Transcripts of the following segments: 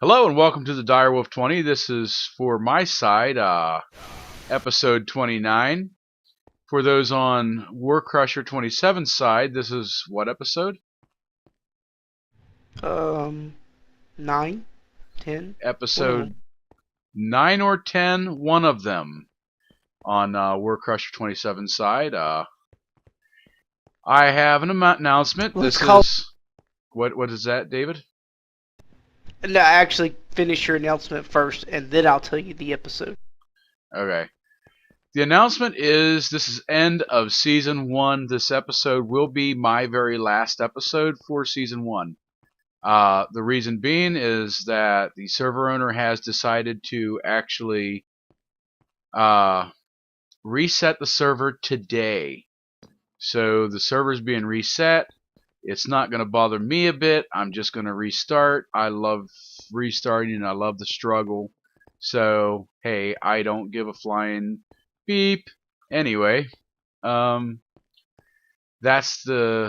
Hello and welcome to the DireWolf20. This is for my side, episode 29. For those on Warcrusher 27's side, this is what episode? Um, 9, 10, one of them. Episode 9 or 10, one of them on Warcrusher 27's side. I have an announcement. Let's This call. is what is that, David? No, actually, finish your announcement first, and then I'll tell you the episode. Okay. The announcement is this is end of season 1. This episode will be my very last episode for season 1. The reason being is that the server owner has decided to actually reset the server today. So the server's being reset. It's not going to bother me a bit. I'm just going to restart. I love restarting. I love the struggle. So, hey, I don't give a flying beep. Anyway, that's that's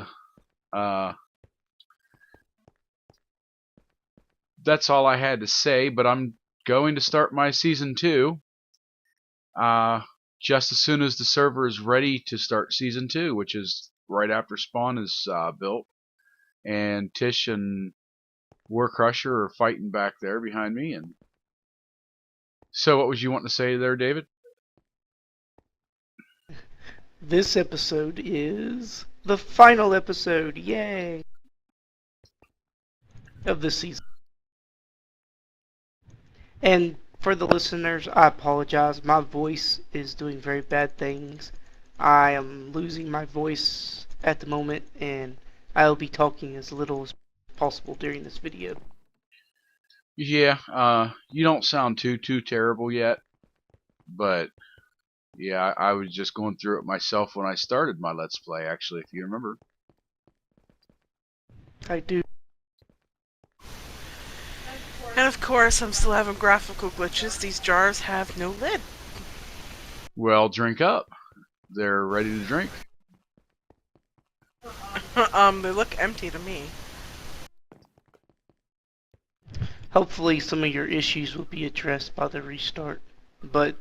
all I had to say, but I'm going to start my season 2 just as soon as the server is ready to start season 2, which is right after spawn is built. And Tish and Warcrusher are fighting back there behind me. And so, what was you wanting to say there, David? This episode is the final episode, yay, of the season. And for the listeners, I apologize. My voice is doing very bad things. I am losing my voice at the moment, and I'll be talking as little as possible during this video. Yeah, you don't sound too terrible yet, but yeah, I was just going through it myself when I started my Let's Play, actually, if you remember. I do. And of course, I'm still having graphical glitches. These jars have no lid. Well, drink up. They're ready to drink. They look empty to me. Hopefully, some of your issues will be addressed by the restart. But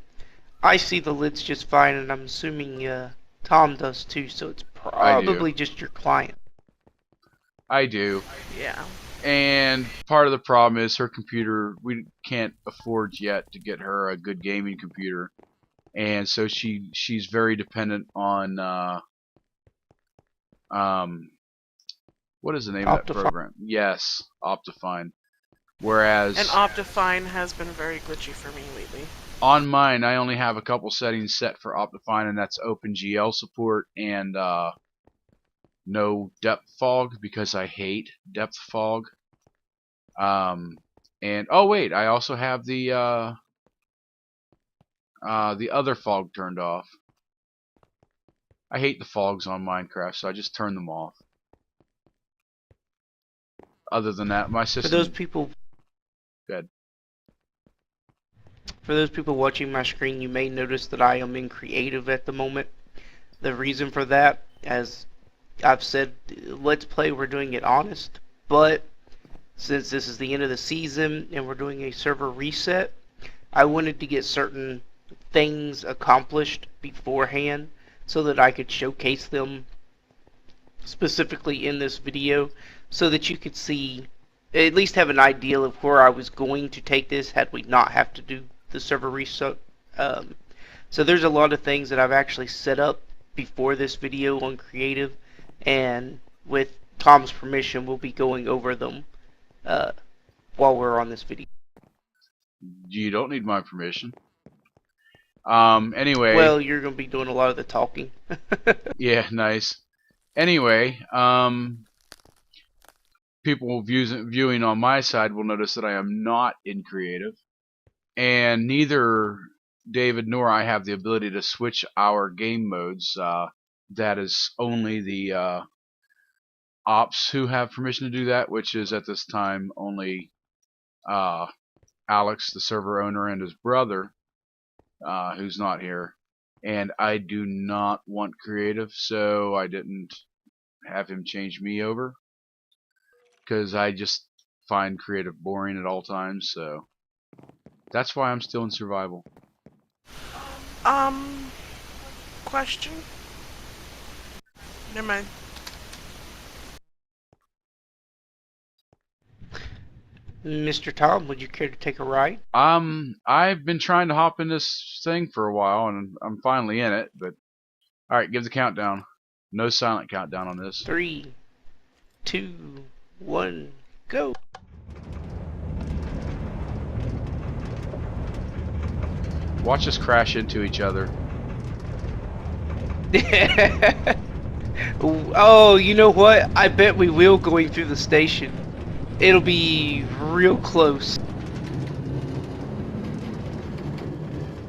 I see the lids just fine, and I'm assuming Tom does too, so it's I do. probably just your client. I do. Yeah. And part of the problem is her computer, we can't afford yet to get her a good gaming computer. And so she's very dependent on what is the name of that Optifine. program? Yes, Optifine. Whereas And Optifine has been very glitchy for me lately. on mine I only have a couple settings set for Optifine, and that's OpenGL support and no depth fog, because I hate depth fog. And oh wait, I also have the other fog turned off. I hate the fogs on Minecraft, so I just turn them off. Other than that, my For system. those people, Good. for those people watching my screen, you may notice that I am in creative at the moment. The reason for that, as I've said, Let's Play, we're doing it honest, but since this is the end of the season and we're doing a server reset, I wanted to get certain things accomplished beforehand so that I could showcase them specifically in this video so that you could see, at least have an idea of where I was going to take this had we not have to do the server reset. So there's a lot of things that I've actually set up before this video on creative, and with Tom's permission we'll be going over them while we're on this video. You don't need my permission. Anyway. Well, you're going to be doing a lot of the talking. Yeah, nice. Anyway, people viewing on my side will notice that I am not in creative, and neither David nor I have the ability to switch our game modes. That is only the ops who have permission to do that, which is at this time only Alex, the server owner, and his brother, who's not here. And I do not want creative, so I didn't have him change me over, because I just find creative boring at all times, so that's why I'm still in survival. Um, question? Never mind. Mr. Tom, would you care to take a ride? I've been trying to hop in this thing for a while, and I'm finally in it. But all right, give the countdown. No silent countdown on this. 3, 2, 1, go. Watch us crash into each other. Oh, you know what? I bet we will going through the station. It'll be real close.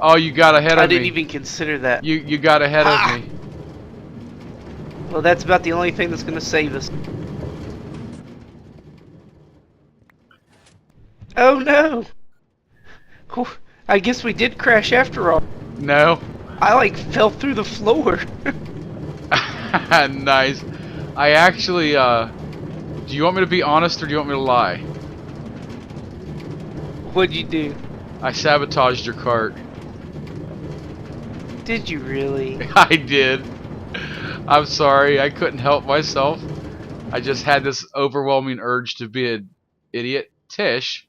Oh, you got ahead of me. I didn't even consider that. You got ahead Ha! of me. Well, that's about the only thing that's gonna save us. Oh no! Whew, I guess we did crash after all. No. I like fell through the floor. Nice. I actually, do you want me to be honest or do you want me to lie? What'd you do? I sabotaged your cart. Did you really? I did. I'm sorry, I couldn't help myself. I just had this overwhelming urge to be an idiot. Tish.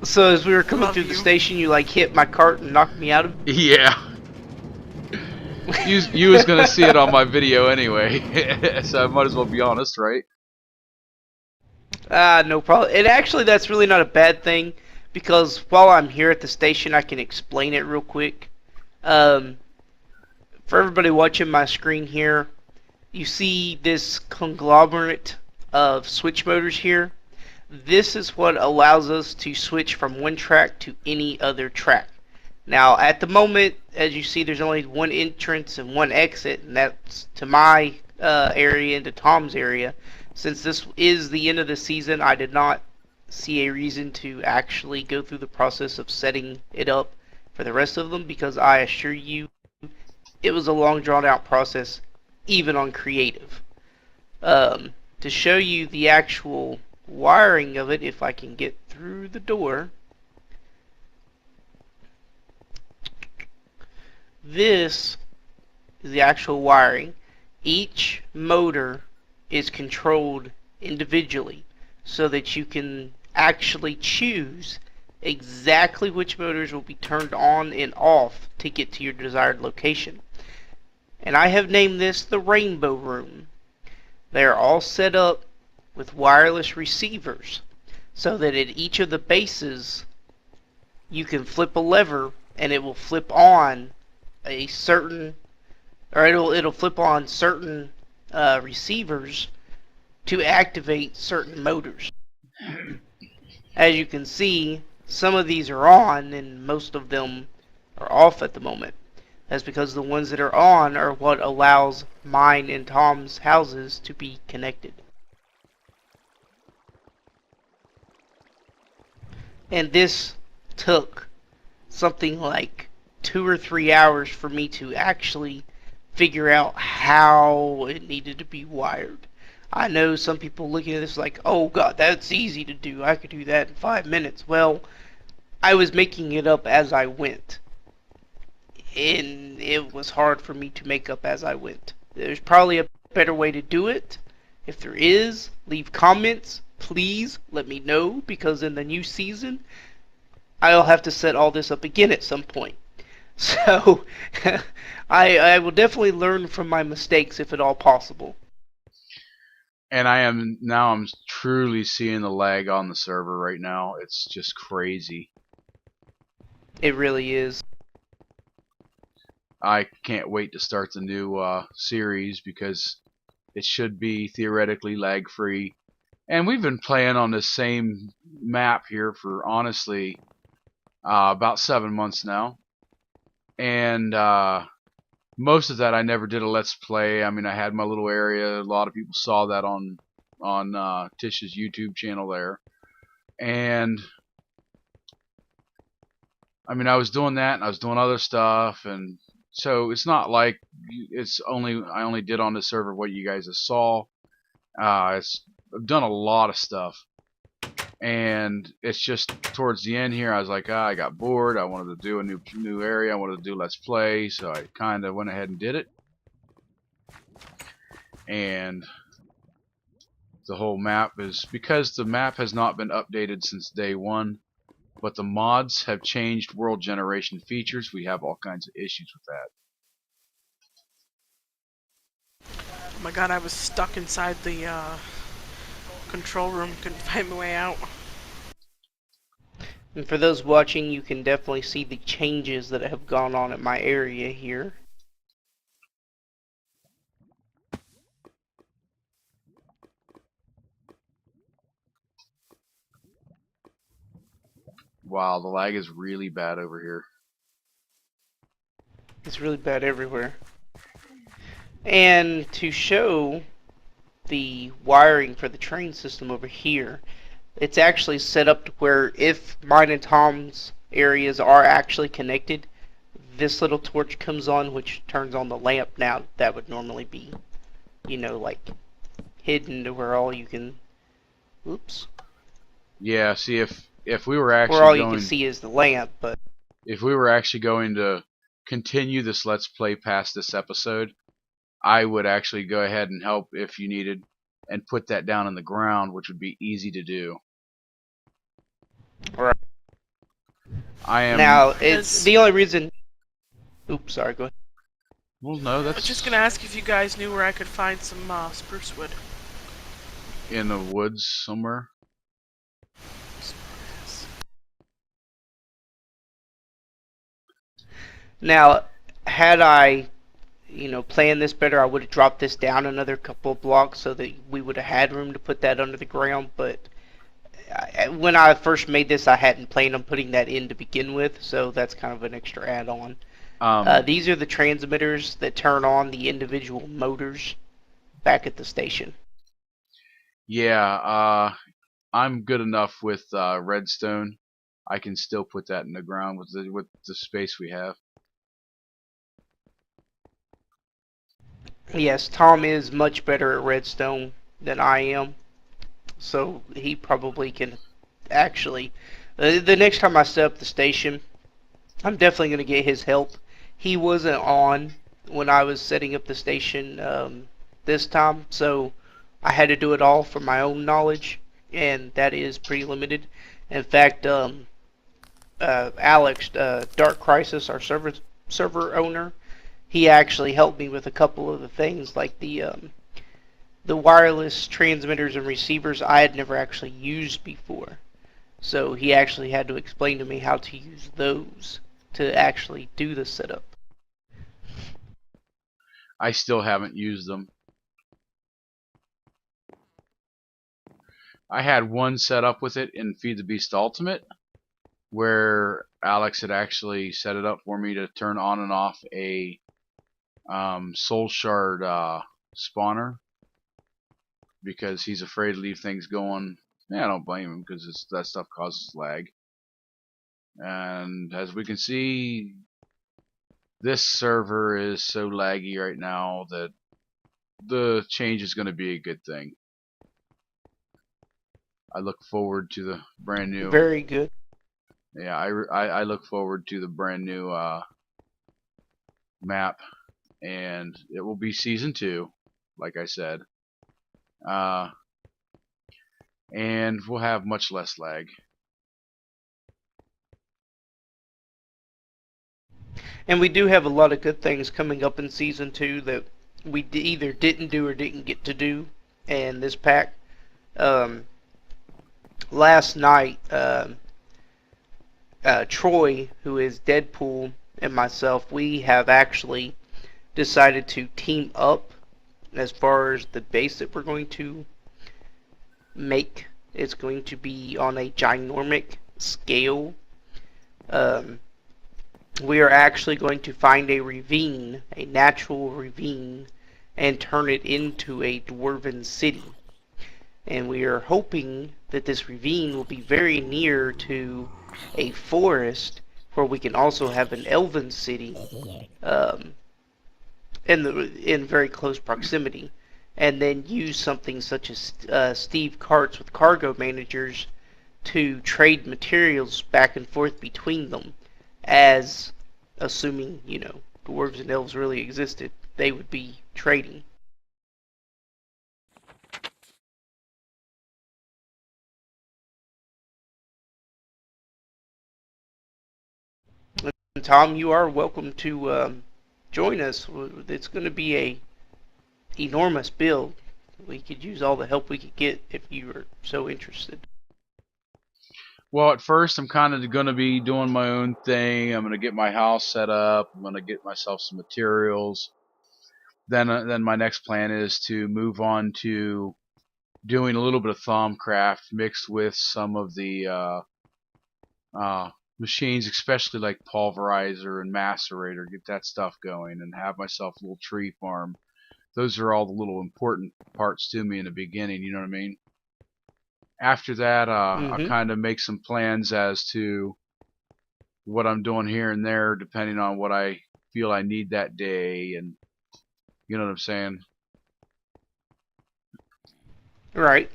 So as we were coming Love through the you. station, you like hit my cart and knocked me out of it? Yeah. You was gonna see it on my video anyway, so I might as well be honest, right? No problem. And actually, that's really not a bad thing, because while I'm here at the station, I can explain it real quick. For everybody watching my screen here, you see this conglomerate of switch motors here. This is what allows us to switch from one track to any other track. Now, at the moment, as you see, there's only one entrance and one exit, and that's to my area and to Tom's area. Since this is the end of the season, I did not see a reason to actually go through the process of setting it up for the rest of them, because I assure you, it was a long drawn out process, even on creative. To show you the actual wiring of it, if I can get through the door, this is the actual wiring. Each motor is controlled individually so that you can actually choose exactly which motors will be turned on and off to get to your desired location. And I have named this the Rainbow Room. They are all set up with wireless receivers so that at each of the bases you can flip a lever and it will flip on a certain, or it'll flip on certain receivers to activate certain motors. As you can see, some of these are on and most of them are off at the moment. That's because the ones that are on are what allows mine and Tom's houses to be connected. And this took something like 2 or 3 hours for me to actually figure out how it needed to be wired. I know some people looking at this like, oh god, that's easy to do. I could do that in 5 minutes. Well, I was making it up as I went. And it was hard for me to make up as I went. There's probably a better way to do it. If there is, leave comments. Please let me know, because in the new season, I'll have to set all this up again at some point. So, I will definitely learn from my mistakes if at all possible. And I'm truly seeing the lag on the server right now. It's just crazy. It really is. I can't wait to start the new series because it should be theoretically lag free. And we've been playing on the same map here for honestly about 7 months now. And most of that I never did a let's play. I mean, I had my little area. A lot of people saw that on Tish's YouTube channel there. And I mean, I was doing that and I was doing other stuff, and so it's not like I only did on the server what you guys saw. I've done a lot of stuff, and it's just towards the end here I was like, I got bored. I wanted to do a new area. I wanted to do Let's Play, so I kind of went ahead and did it. And the whole map is, because the map has not been updated since day one, but the mods have changed world generation features. We have all kinds of issues with that. Oh my god, I was stuck inside the control room, couldn't find my way out. And for those watching, you can definitely see the changes that have gone on in my area here. Wow, the lag is really bad over here. It's really bad everywhere. And to show the wiring for the train system over here, it's actually set up to where if mine and Tom's areas are actually connected, this little torch comes on, which turns on the lamp. Now that would normally be, you know, like hidden to where all you can, oops, Yeah, see, if we were actually where all you going, can see is the lamp. But if we were actually going to continue this Let's Play past this episode, I would actually go ahead and help if you needed, and put that down in the ground, which would be easy to do. right I am now, it's the only reason. Oops, sorry. Go ahead. Well, no, I that's was just gonna ask if you guys knew where I could find some spruce wood. in the woods somewhere. Now, had I, you know, planned this better, I would have dropped this down another couple of blocks so that we would have had room to put that under the ground. But when I first made this, I hadn't planned on putting that in to begin with, so that's kind of an extra add-on. These are the transmitters that turn on the individual motors back at the station. Yeah, I'm good enough with redstone. I can still put that in the ground with the space we have. Yes, Tom is much better at redstone than I am, so he probably can actually. The next time I set up the station, I'm definitely going to get his help. He wasn't on when I was setting up the station this time, so I had to do it all from my own knowledge, and that is pretty limited. In fact, Alex, Dark Crisis, our server owner, he actually helped me with a couple of the things, like the wireless transmitters and receivers I had never actually used before. So he actually had to explain to me how to use those to actually do the setup. I still haven't used them. I had one set up with it in Feed the Beast Ultimate, where Alex had actually set it up for me to turn on and off a soul shard spawner, because he's afraid to leave things going. Yeah, I don't blame him, because that stuff causes lag. And as we can see, this server is so laggy right now that the change is going to be a good thing. I look forward to the brand new. Very good. Yeah, I look forward to the brand new map, and it will be season 2, like I said. And we'll have much less lag. And we do have a lot of good things coming up in Season 2 that we either didn't do or didn't get to do in this pack. Last night, Troy, who is Deadpool, and myself, we have actually decided to team up as far as the base that we're going to make. It's going to be on a ginormic scale. We are actually going to find a ravine, a natural ravine, and turn it into a dwarven city. And we are hoping that this ravine will be very near to a forest where we can also have an elven city in very close proximity. and then use something such as Steve Carts with cargo managers to trade materials back and forth between them, as assuming, dwarves and elves really existed, they would be trading. And Tom, you are welcome to join us. It's going to be a enormous build. We could use all the help we could get if you are so interested. Well, at first, I'm kind of going to be doing my own thing. I'm going to get my house set up. I'm going to get myself some materials. Then my next plan is to move on to doing a little bit of Thaumcraft mixed with some of the machines, especially like pulverizer and macerator. Get that stuff going and have myself a little tree farm. Those are all the little important parts to me in the beginning. You know what I mean? After that, I'll Mm-hmm. kind of make some plans as to what I'm doing here and there, depending on what I feel I need that day, and you know what I'm saying. Right.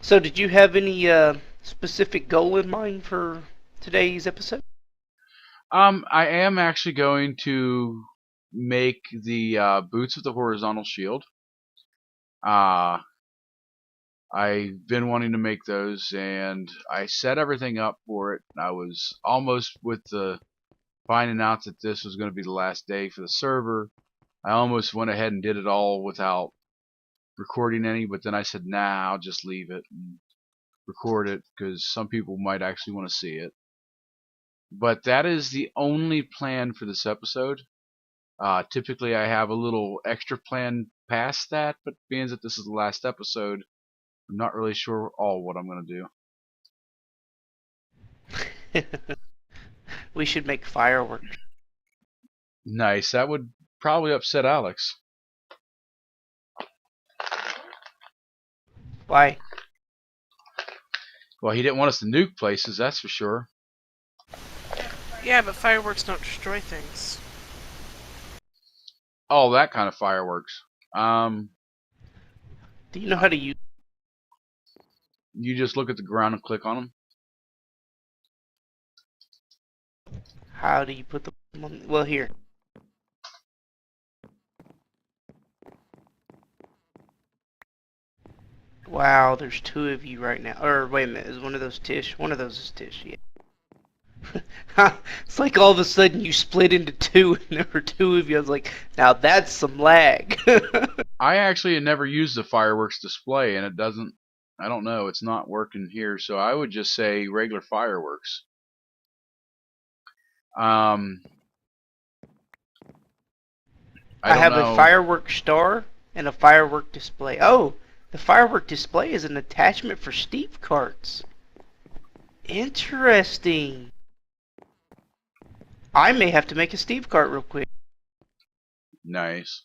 So, did you have any specific goal in mind for today's episode? I am actually going to make the boots with the horizontal shield. Uh, I've been wanting to make those, and I set everything up for it. I was almost with the finding out that this was going to be the last day for the server. I almost went ahead and did it all without recording any, but then I said, nah, I'll just leave it and record it because some people might actually want to see it. But that is the only plan for this episode. Typically, I have a little extra plan past that, but being that this is the last episode, I'm not really sure all what I'm going to do. We should make fireworks. Nice. That would probably upset Alex. Why? Well, he didn't want us to nuke places, that's for sure. Yeah, but fireworks don't destroy things. Oh, that kind of fireworks. Do you know how to use? You just look at the ground and click on them. How do you put them on? Well, here. Wow, there's two of you right now. Or wait a minute, is one of those Tish? One of those is Tish. Yeah. It's like all of a sudden you split into two, and there were two of you. I was like, now that's some lag. I actually had never used the fireworks display, and it doesn't. I don't know. It's not working here, so I would just say regular fireworks. Um, I I don't have a know. firework star and a firework display. Oh, the firework display is an attachment for Steve carts. Interesting. I may have to make a Steve cart real quick. Nice.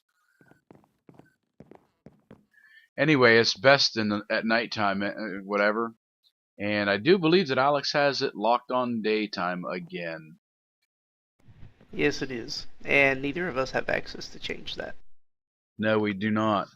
Anyway, it's best at nighttime, whatever. And I do believe that Alex has it locked on daytime again. Yes, it is. And neither of us have access to change that. No, we do not.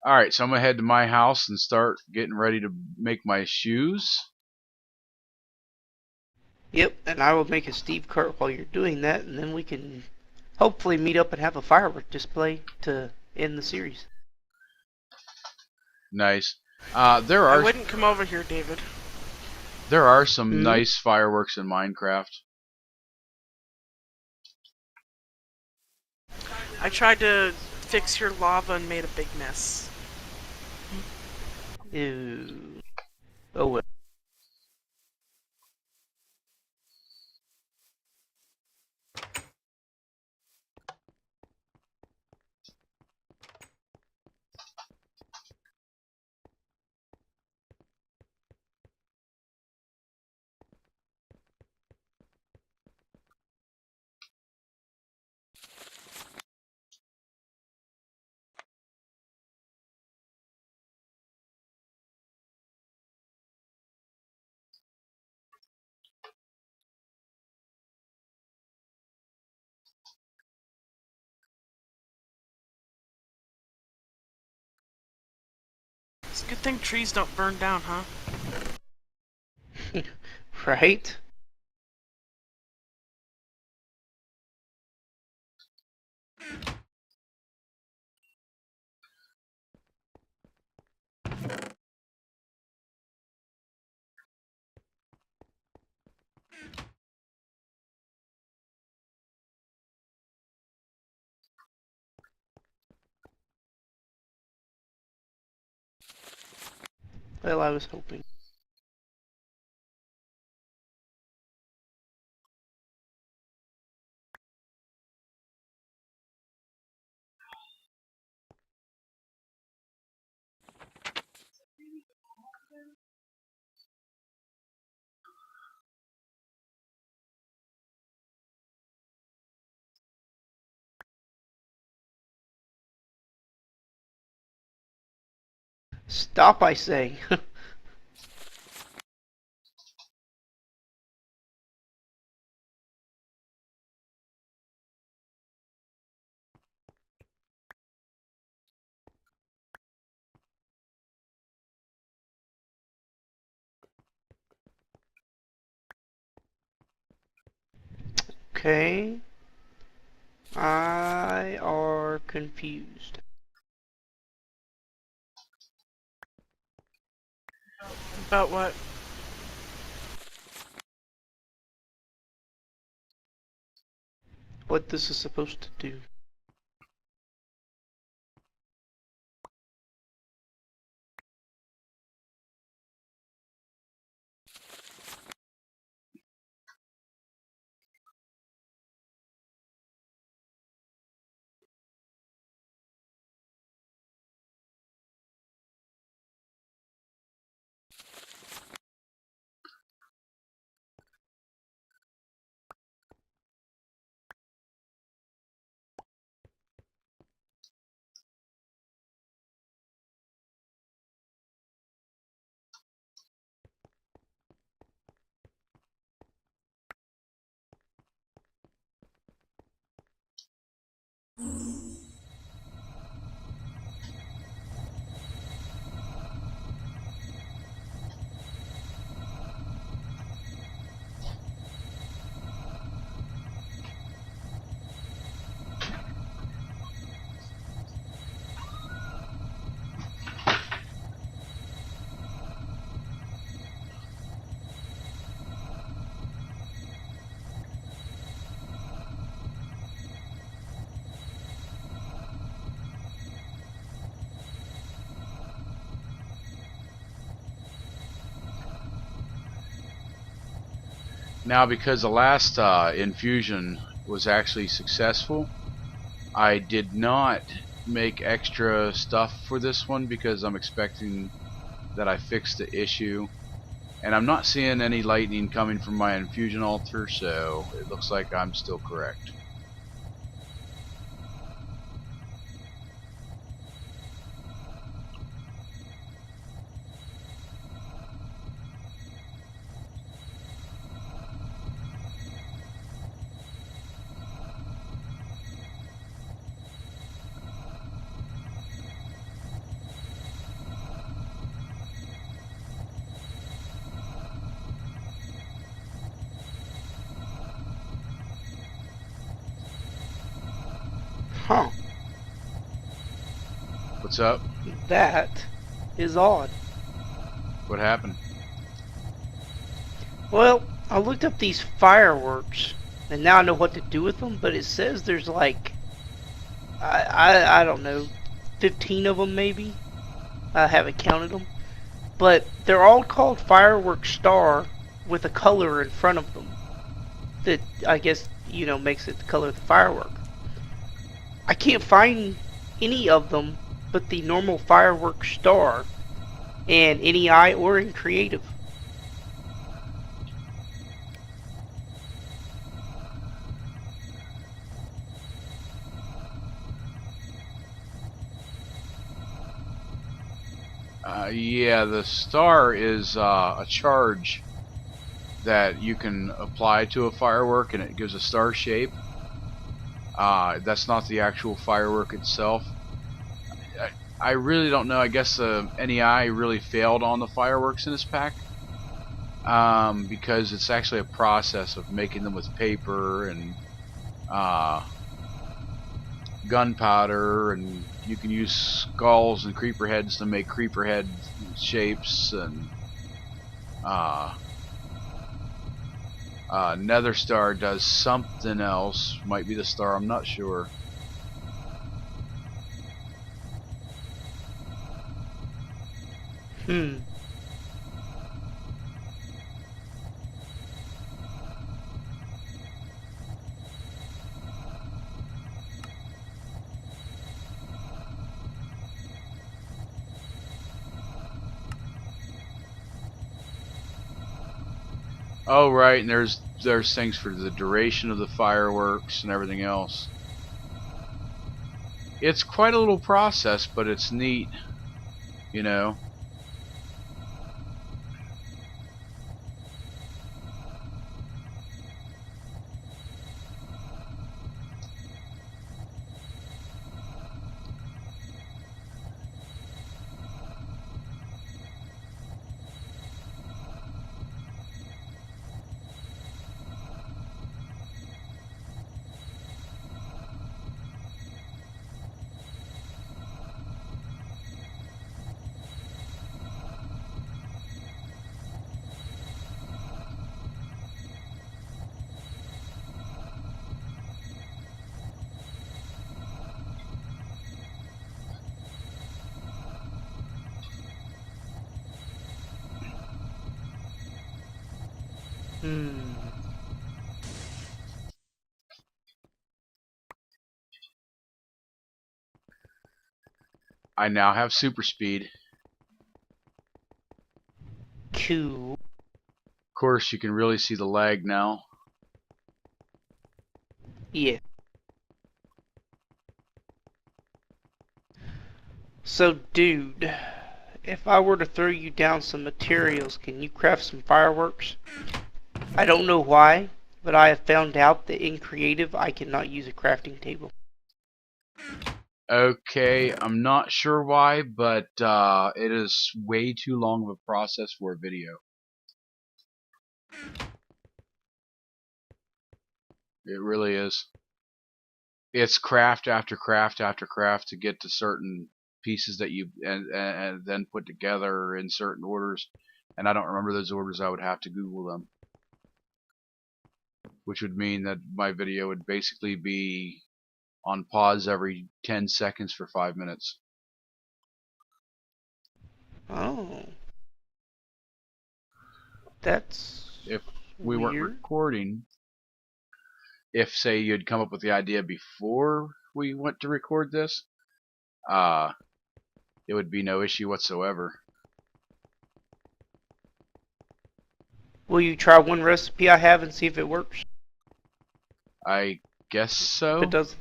Alright, so I'm going to head to my house and start getting ready to make my shoes. Yep, and I will make a Steve cart while you're doing that, and then we can hopefully meet up and have a firework display to end the series. Nice. I wouldn't come over here, David. There are some Hmm? nice fireworks in Minecraft. I tried to fix your lava and made a big mess. Ew. Oh well. Good thing trees don't burn down, huh? Right? Well, I was hoping. Stop, I say. Okay. I are confused. About what? What this is supposed to do. Now, because the last infusion was actually successful, I did not make extra stuff for this one because I'm expecting that I fixed the issue. And I'm not seeing any lightning coming from my infusion altar, so it looks like I'm still correct. Huh. What's up? That is odd. What happened? Well, I looked up these fireworks, and now I know what to do with them, but it says there's like, I don't know, 15 of them maybe? I haven't counted them. But they're all called Firework Star with a color in front of them that I guess, makes it the color of the firework. I can't find any of them but the normal Firework Star in NEI or in Creative. Yeah, the star is a charge that you can apply to a firework and it gives a star shape. That's not the actual firework itself. I really don't know. I guess NEI really failed on the fireworks in this pack, because it's actually a process of making them with paper and uh, gunpowder, and you can use skulls and creeper heads to make creeper head shapes, and uh, Nether Star does something else. Might be the star. I'm not sure. Hmm. Oh right, and there's things for the duration of the fireworks and everything else. It's quite a little process, but it's neat, you know. Hmm. I now have super speed. Cool. Of course, you can really see the lag now. Yeah. So, dude, if I were to throw you down some materials, can you craft some fireworks? I don't know why, but I have found out that in creative I cannot use a crafting table. Okay, I'm not sure why, but it is way too long of a process for a video. It really is. It's craft after craft after craft to get to certain pieces that you and then put together in certain orders. And I don't remember those orders. I would have to Google them, which would mean that my video would basically be on pause every 10 seconds for 5 minutes. Oh, that's If we weren't weird. recording, if say you'd come up with the idea before we went to record this, uh, it would be no issue whatsoever. Will you try one recipe I have and see if it works? I guess If it so. does,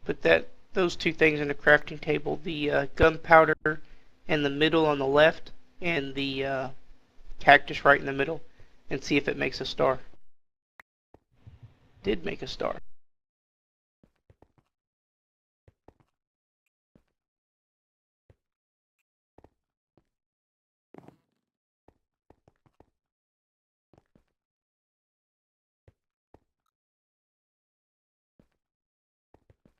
put those two things in a crafting table: the gunpowder in the middle on the left, and the cactus right in the middle, and see if it makes a star. Did make a star.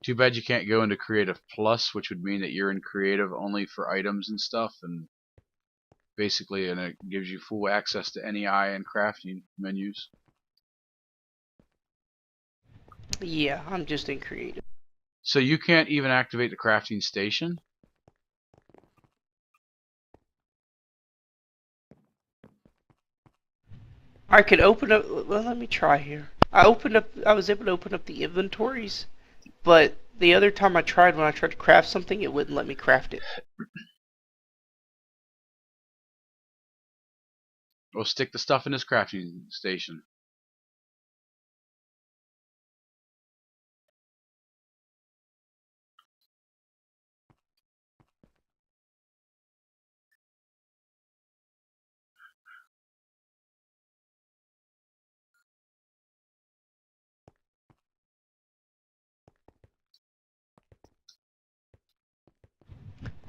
Too bad you can't go into Creative Plus, which would mean that you're in Creative only for items and stuff, and basically, and it gives you full access to NEI and crafting menus. Yeah, I'm just in creative. So you can't even activate the crafting station? I could open up. Well, let me try here. I was able to open up the inventories, but the other time when I tried to craft something, it wouldn't let me craft it. We'll stick the stuff in this crafting station.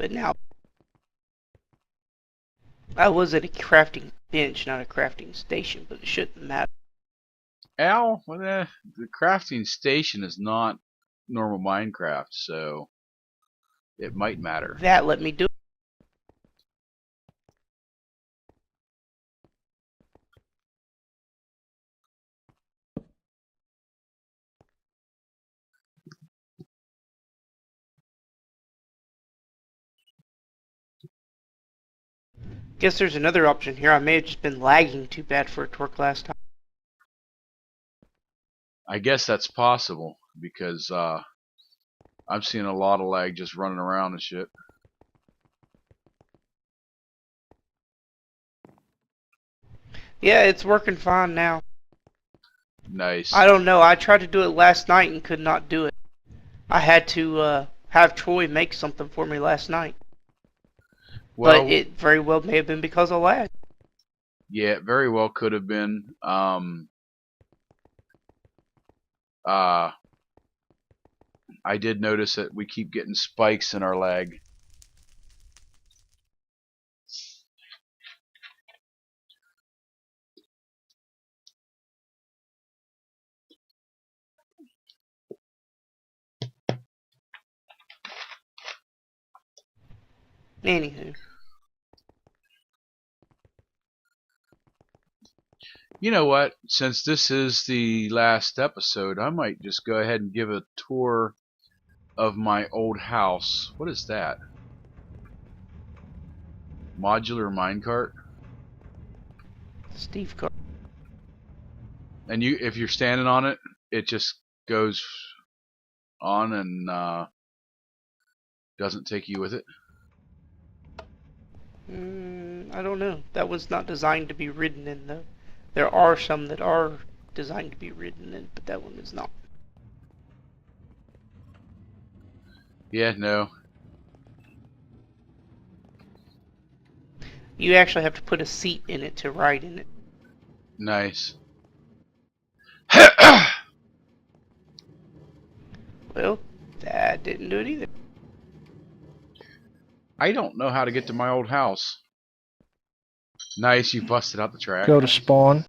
But now I was at a crafting bench, not a crafting station, but it shouldn't matter. Al, well, the crafting station is not normal Minecraft, so it might matter. That let me do it. Guess there's another option here. I may have just been lagging too bad for a torque last time. I guess that's possible because I'm seeing a lot of lag just running around and shit. Yeah, it's working fine now. Nice. I don't know. I tried to do it last night and could not do it. I had to have Troy make something for me last night. Well, But it very well may have been because of lag. yeah, it very well could have been. I did notice that we keep getting spikes in our lag. Anywho. You know what? Since this is the last episode, I might just go ahead and give a tour of my old house. What is that? Modular minecart? Steve Car And if you're standing on it, it just goes on and doesn't take you with it. I don't know. That was not designed to be ridden in, though. There are some that are designed to be ridden in, but that one is not. Yeah, no. You actually have to put a seat in it to ride in it. Nice. Well, that didn't do it either. I don't know how to get to my old house. Nice, you busted out the track. Go to spawn.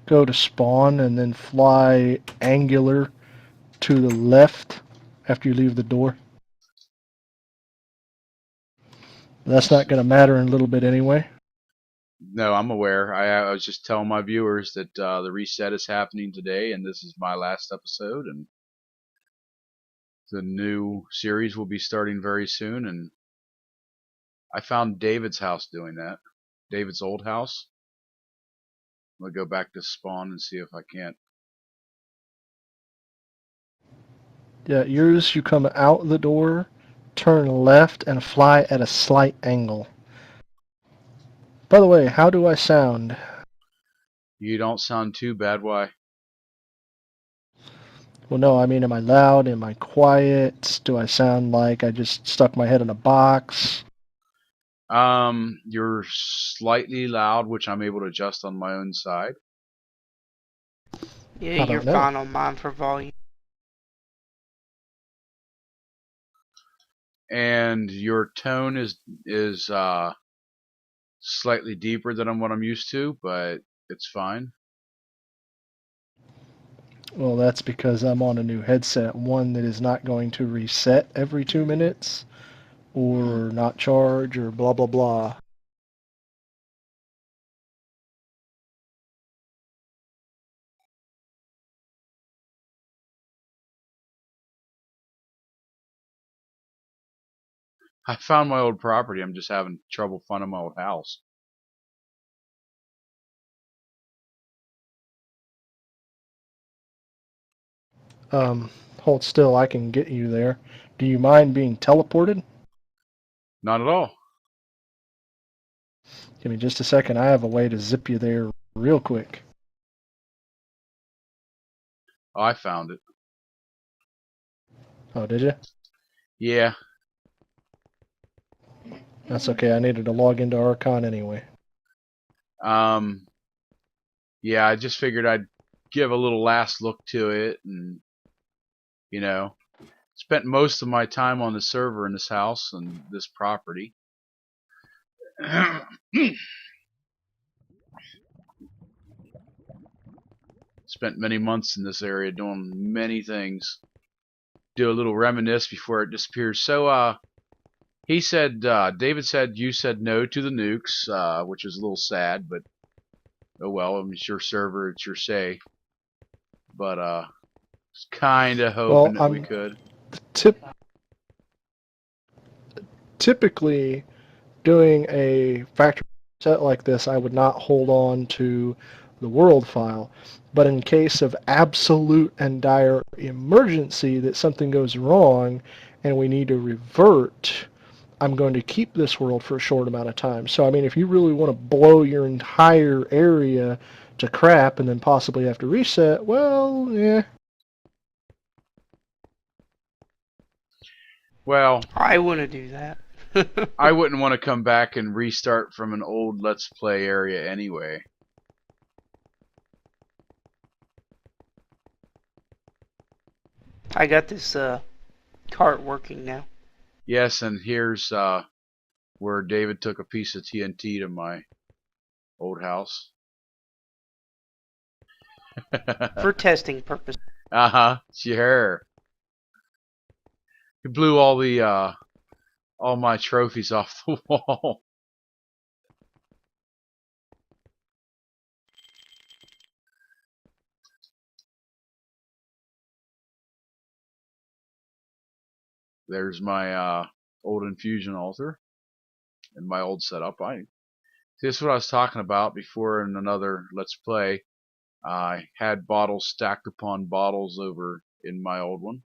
Go to spawn and then fly angular to the left after you leave the door. That's not going to matter in a little bit anyway. No, I'm aware. I was just telling my viewers that the reset is happening today, and this is my last episode, and the new series will be starting very soon. And I found David's house doing that. David's old house. I'm gonna go back to spawn and see if I can't. Yeah, yours, you come out the door, turn left, and fly at a slight angle. By the way, how do I sound? You don't sound too bad. Why? Well, no, I mean, am I loud? Am I quiet? Do I sound like I just stuck my head in a box? You're slightly loud, which I'm able to adjust on my own side. Yeah, I you're don't know. fine on mine for volume. And your tone is slightly deeper than what I'm used to, but it's fine. Well, that's because I'm on a new headset, one that is not going to reset every 2 minutes, or not charge, or blah blah blah. I found my old property. I'm just having trouble finding my old house. Hold still, I can get you there. Do you mind being teleported? Not at all. Give me just a second, I have a way to zip you there real quick. Oh, I found it. Oh, did you? Yeah. That's okay, I needed to log into Archon anyway. Yeah, I just figured I'd give a little last look to it, and you know, Spent most of my time on the server in this house and this property. Spent many months in this area doing many things. Do a little reminisce before it disappears. So, he said, David said you said no to the nukes, which was a little sad, but oh well, I mean, it's your server, it's your say. But, kind of hoping Well, that we could. Typically, doing a factory set like this, I would not hold on to the world file. But in case of absolute and dire emergency that something goes wrong and we need to revert, I'm going to keep this world for a short amount of time. So, I mean, if you really want to blow your entire area to crap and then possibly have to reset, well, yeah. Well, I want to do that. I wouldn't want to come back and restart from an old Let's Play area anyway. I got this cart working now. Yes, and here's where David took a piece of TNT to my old house. For testing purposes. Sure. He blew all my trophies off the wall. There's my old infusion altar and my old setup. This is what I was talking about before in another Let's Play. I had bottles stacked upon bottles over in my old one.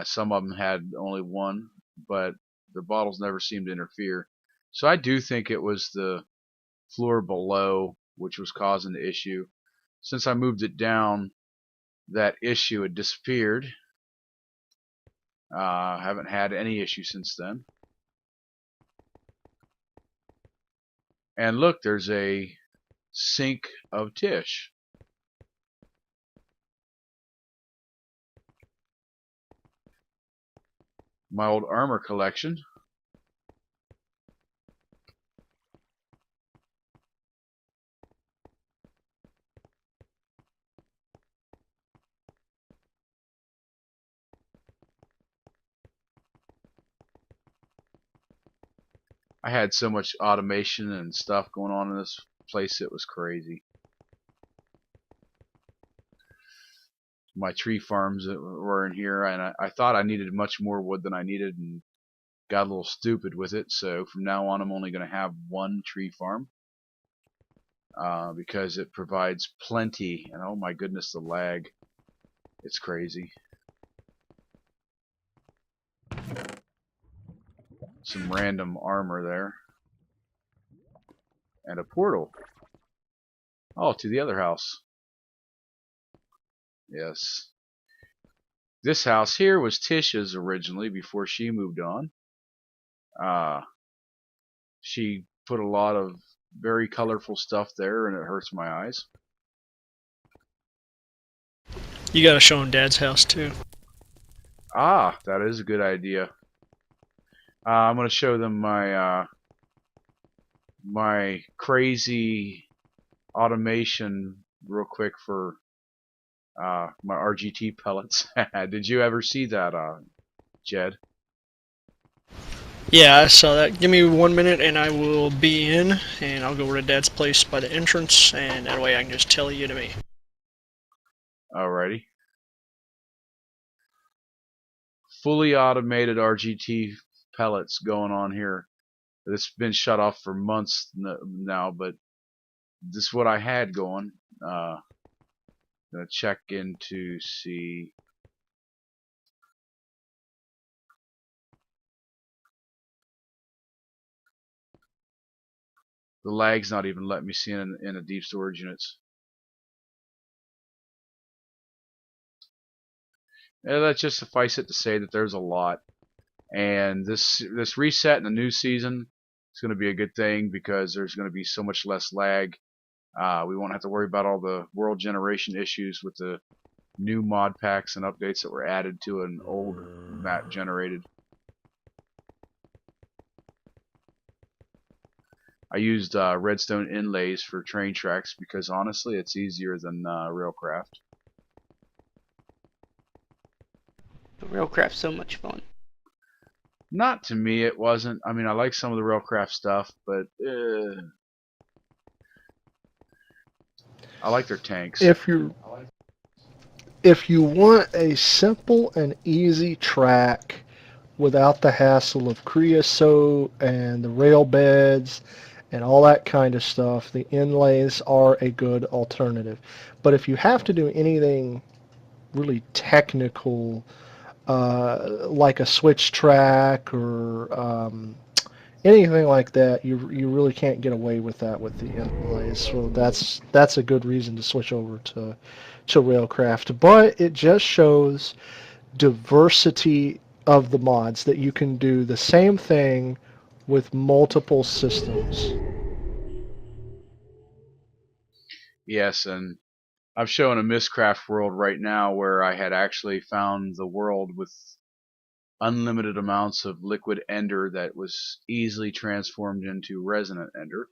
Some of them had only one, but the bottles never seemed to interfere. So I do think it was the floor below which was causing the issue. Since I moved it down, that issue had disappeared. Haven't had any issue since then. And look, there's a sink of Tish. My old armor collection. I had so much automation and stuff going on in this place, it was crazy. My tree farms that were in here, and I thought I needed much more wood than I needed, and got a little stupid with it. So from now on, I'm only going to have one tree farm because it provides plenty. And oh my goodness, the lag, it's crazy. Some random armor there, and a portal. Oh, to the other house. Yes. This house here was Tish's originally before she moved on. She put a lot of very colorful stuff there, and it hurts my eyes. You gotta show him Dad's house too. Ah, that is a good idea. I'm going to show them my my crazy automation real quick for my RGT pellets. Did you ever see that, Jed? Yeah, I saw that. Give me 1 minute and I will be in, and I'll go over to Dad's place by the entrance, and that way I can just tell you to me. Alrighty. Fully automated RGT pellets going on here. It's been shut off for months now, but this is what I had going. Gonna check in to see. The lag's not even letting me see in a deep storage units. Yeah, let's just suffice it to say that there's a lot, and this reset in the new season is going to be a good thing because there's going to be so much less lag. We won't have to worry about all the world generation issues with the new mod packs and updates that were added to an old map generated. I used redstone inlays for train tracks because honestly it's easier than Railcraft. The Railcraft's so much fun. Not to me, it wasn't. I mean, I like some of the Railcraft stuff, but I like their tanks. If you want a simple and easy track without the hassle of creosote and the rail beds and all that kind of stuff, the inlays are a good alternative. But if you have to do anything really technical, like a switch track or anything like that, you really can't get away with that with the inlays. So that's a good reason to switch over to Railcraft. But it just shows diversity of the mods, that you can do the same thing with multiple systems. Yes, and I'm showing a Mistcraft world right now where I had actually found the world with unlimited amounts of liquid ender that was easily transformed into resonant ender.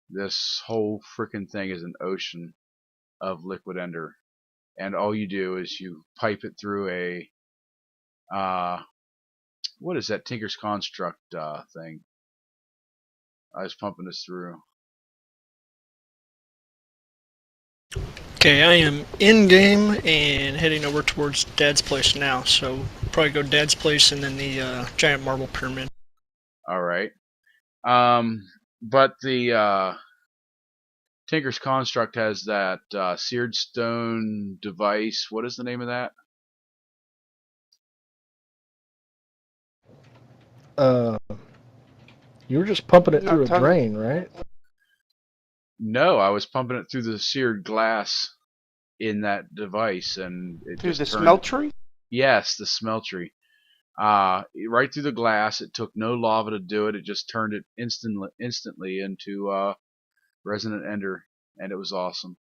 This whole frickin' thing is an ocean of liquid ender, and all you do is you pipe it through a what is that Tinker's Construct thing? I was pumping this through. Okay, I am in game and heading over towards Dad's place now. So probably go Dad's place and then the giant marble pyramid. All right. But the Tinker's Construct has that seared stone device. What is the name of that? You were just pumping it Not through a ton- drain, right? No, I was pumping it through the seared glass in that device, and it Through just the turned. smeltery? Yes, the smeltery. Right through the glass. It took no lava to do it. It just turned it instantly into resonant ender, and it was awesome.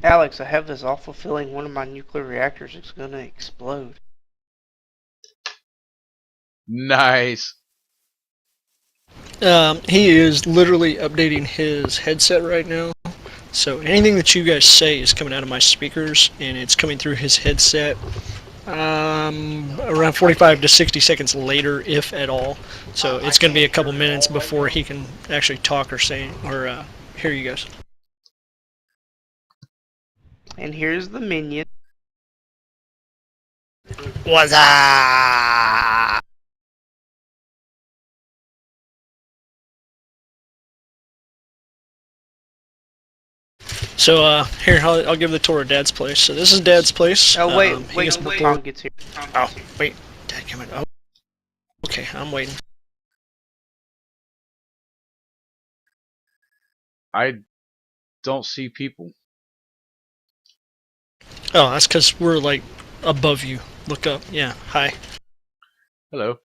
Alex, I have this awful feeling one of my nuclear reactors is gonna explode. Nice. He is literally updating his headset right now. So anything that you guys say is coming out of my speakers, and it's coming through his headset around 45 to 60 seconds later, if at all. So it's going to be a couple minutes before he can actually talk or say or hear you guys. And here's the minion. What's up? So here, I'll give the tour of Dad's place. So this is Dad's place. Oh wait, He wait gets until bored. Tom gets here. Oh wait, Dad, come on. Oh, okay, I'm waiting. I don't see people. Oh, that's because we're like above you. Look up. Yeah. Hi. Hello.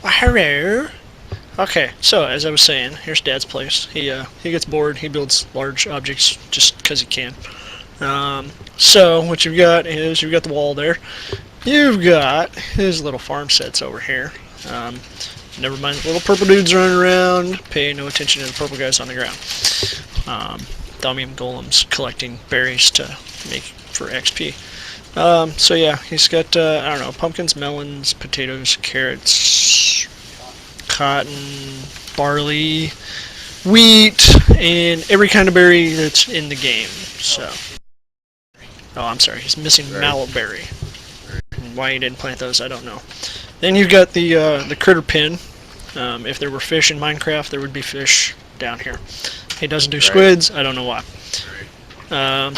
Well, hello. Okay, so as I was saying, here's Dad's place. He gets bored. He builds large objects just because he can. So what you've got is you've got the wall there. You've got his little farm sets over here. Never mind the little purple dudes running around. Pay no attention to the purple guys on the ground. Thaumium golems collecting berries to make for XP. So yeah, he's got I don't know, pumpkins, melons, potatoes, carrots, cotton, barley, wheat, and every kind of berry that's in the game. So, oh, I'm sorry, he's missing mallow berry. And why he didn't plant those, I don't know. Then you've got the critter pin. If there were fish in Minecraft, there would be fish down here. He doesn't do squids. I don't know why. I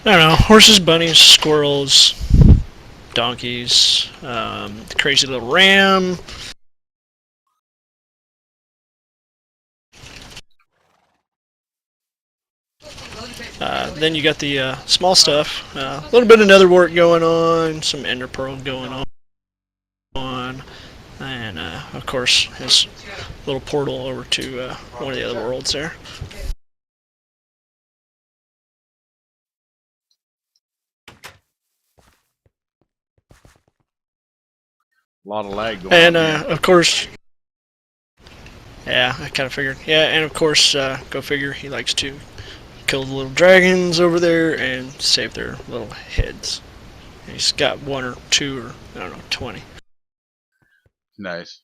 don't know. Horses, bunnies, squirrels, donkeys, the crazy little ram. Then you got the small stuff, a little bit of nether wart going on, some ender pearl going on, and of course his little portal over to one of the other worlds there. A lot of lag going And on here. of course, yeah, I kind of figured. Yeah, and of course, go figure, he likes to kill the little dragons over there and save their little heads. He's got 1 or 2 or I don't know 20. Nice.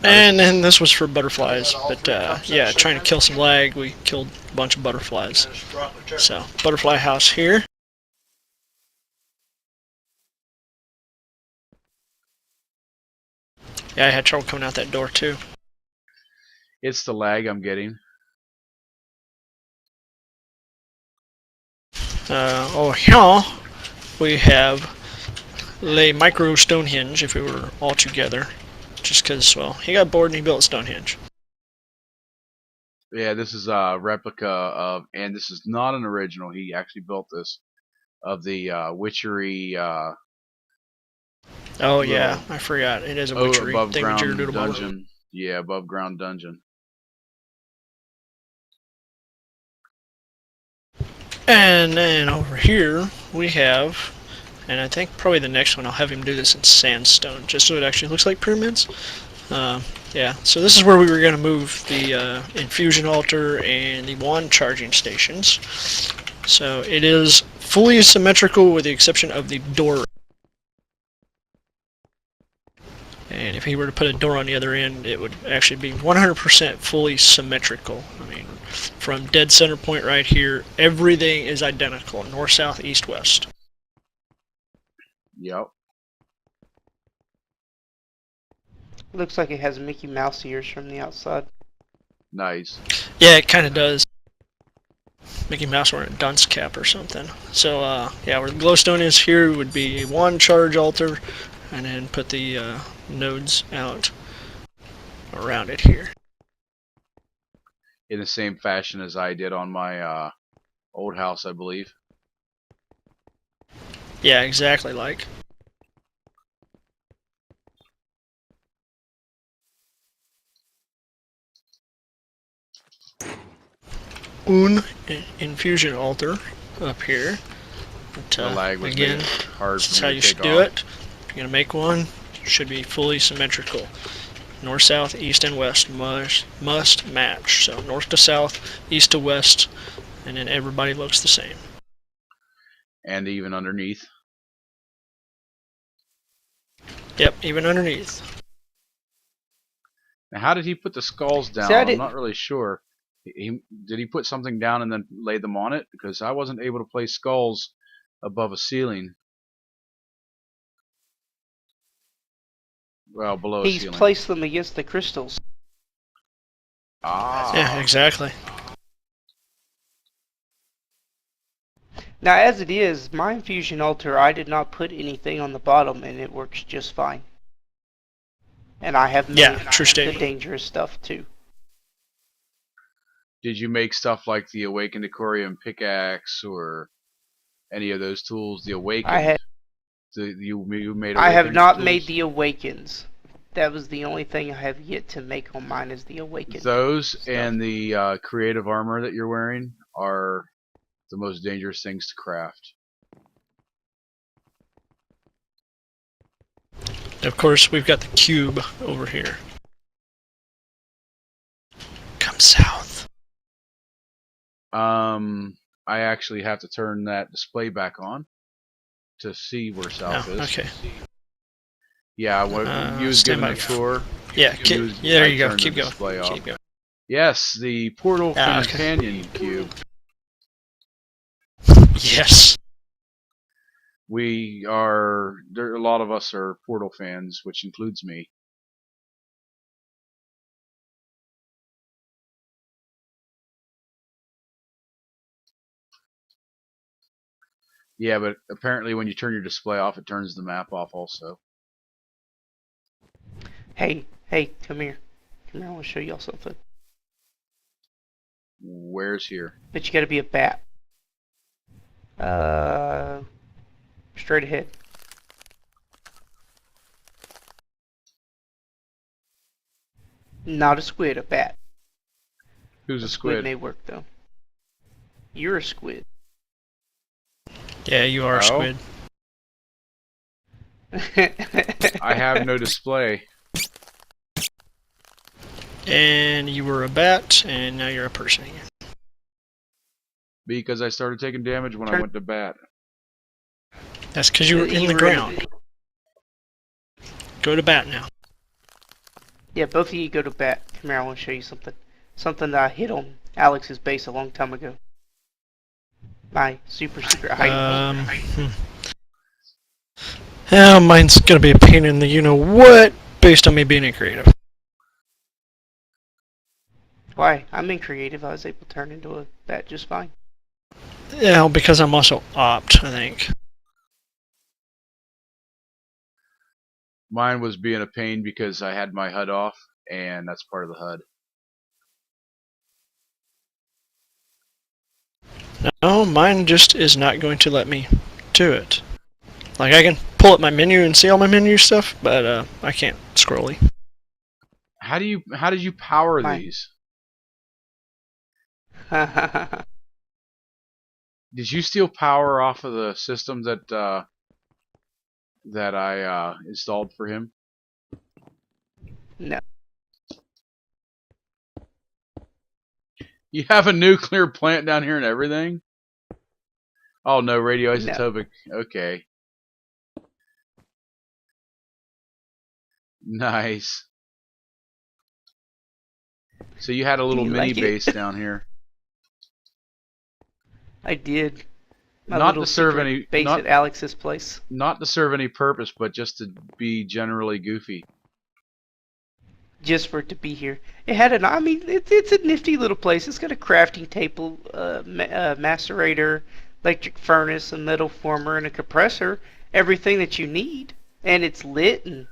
And then this was for butterflies, but yeah, trying to kill some lag, we killed a bunch of butterflies. So, butterfly house here. Yeah, I had trouble coming out that door too. It's the lag I'm getting. Oh, here we have Le Micro Stonehenge if we were all together. Just because, well, he got bored and he built Stonehenge. Yeah, this is a replica of, and this is not an original. He actually built this of the witchery Oh yeah, I forgot. It is a witchery above ground thingamajigger-doodle-bobber. dungeon. Yeah, above ground dungeon. And then over here we have, and I think probably the next one I'll have him do this in sandstone, just so it actually looks like pyramids. Yeah, so this is where we were going to move the infusion altar and the wand charging stations. So it is fully symmetrical with the exception of the door. And if he were to put a door on the other end, it would actually be 100% fully symmetrical. I mean, from dead center point right here, everything is identical, north, south, east, west. Yep. Looks like it has Mickey Mouse ears from the outside. Nice. Yeah, it kind of does. Mickey Mouse wearing a dunce cap or something. So, yeah, where the glowstone is here would be one charge altar, and then put the nodes out around it here. In the same fashion as I did on my old house, I believe. Yeah, exactly like. Un infusion altar up here. But, The lag was again, made hard this is for how me you to should take do off. it. If you're gonna make one, it should be fully symmetrical. North, south, east, and west must match. So north to south, east to west, and then everybody looks the same. And even underneath. Yep, even underneath. Now, how did he put the skulls down? See, I I'm didn't- not really sure. Did he put something down and then lay them on it? Because I wasn't able to place skulls above a ceiling. Well, below a He's ceiling. placed them against the crystals. Ah. Yeah, exactly. Now, as it is, my infusion altar, I did not put anything on the bottom, and it works just fine. And I have made Yeah, true the statement. dangerous stuff too. Did you make stuff like the Awakened Aquarium pickaxe or any of those tools? The Awakened. You made I have Awakened not tools? made the Awakens. That was the only thing I have yet to make on mine is the Awakened. Those stuff. and the creative armor that you're wearing are the most dangerous things to craft. Of course, we've got the cube over here. Come south. I actually have to turn that display back on to see where south is. Okay. Yeah, when you was stand giving by. a tour. Yeah, there I you go. turned the Keep going. display off. Keep going. Yes, the Portal Ah, okay. Companion Cube. Yes. We are there. A lot of us are Portal fans, which includes me. Yeah, but apparently when you turn your display off, it turns the map off also. Hey, come here. Come here, I want to show y'all something. Where's here? But you gotta be a bat. Straight ahead. Not a squid, a bat. Who's a Squid squid? may work though. You're a squid. Yeah, you are a Oh? squid. I have no display. And you were a bat, and now you're a person again. Because I started taking damage when I went to bat. That's because you were in the ground. Go to bat now. Yeah, both of you go to bat. Come here, I want to show you something. Something that I hid on Alex's base a long time ago. My super secret hiding. Yeah, mine's gonna be a pain in the you-know-what, based on me being a creative. Why? I'm in creative. I was able to turn into a bat just fine. Yeah, because I'm also opt, I think. Mine was being a pain because I had my HUD off, and that's part of the HUD. No, mine just is not going to let me do it. Like, I can pull up my menu and see all my menu stuff, but I can't scrolly. How did you power Mine. these? No. Did you steal power off of the system that I installed for him? You have a nuclear plant down here and everything? Oh no, radioisotopic. Okay. Nice. So you had a little you mini like it? base down here. I did. My Not little to serve secret any base at Alex's place. not to serve any purpose, but just to be generally goofy. Just for it to be here. It had an. I mean, it's a nifty little place. It's got a crafting table, macerator, electric furnace, a metal former, and a compressor. Everything that you need, and it's lit. And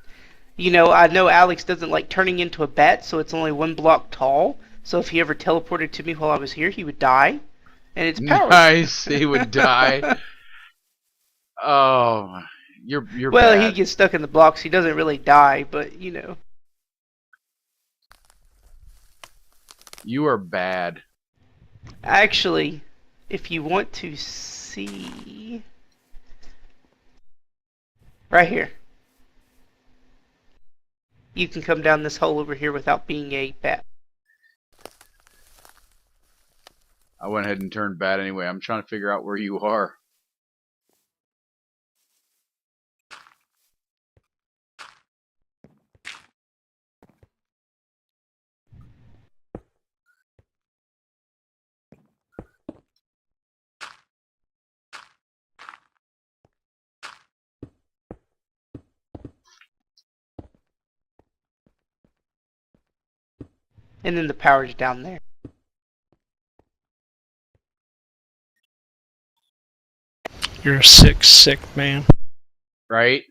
you know, I know Alex doesn't like turning into a bat, so it's only 1 block tall. So if he ever teleported to me while I was here, he would die. And it's powered. Nice, he would die. Oh, you're well, bad. he gets stuck in the blocks. He doesn't really die, but you know. You are bad. Actually, if you want to see right here, you can come down this hole over here without being a bat. I went ahead and turned bad anyway. I'm trying to figure out where you are. And then the power's down there. You're a sick man. Right?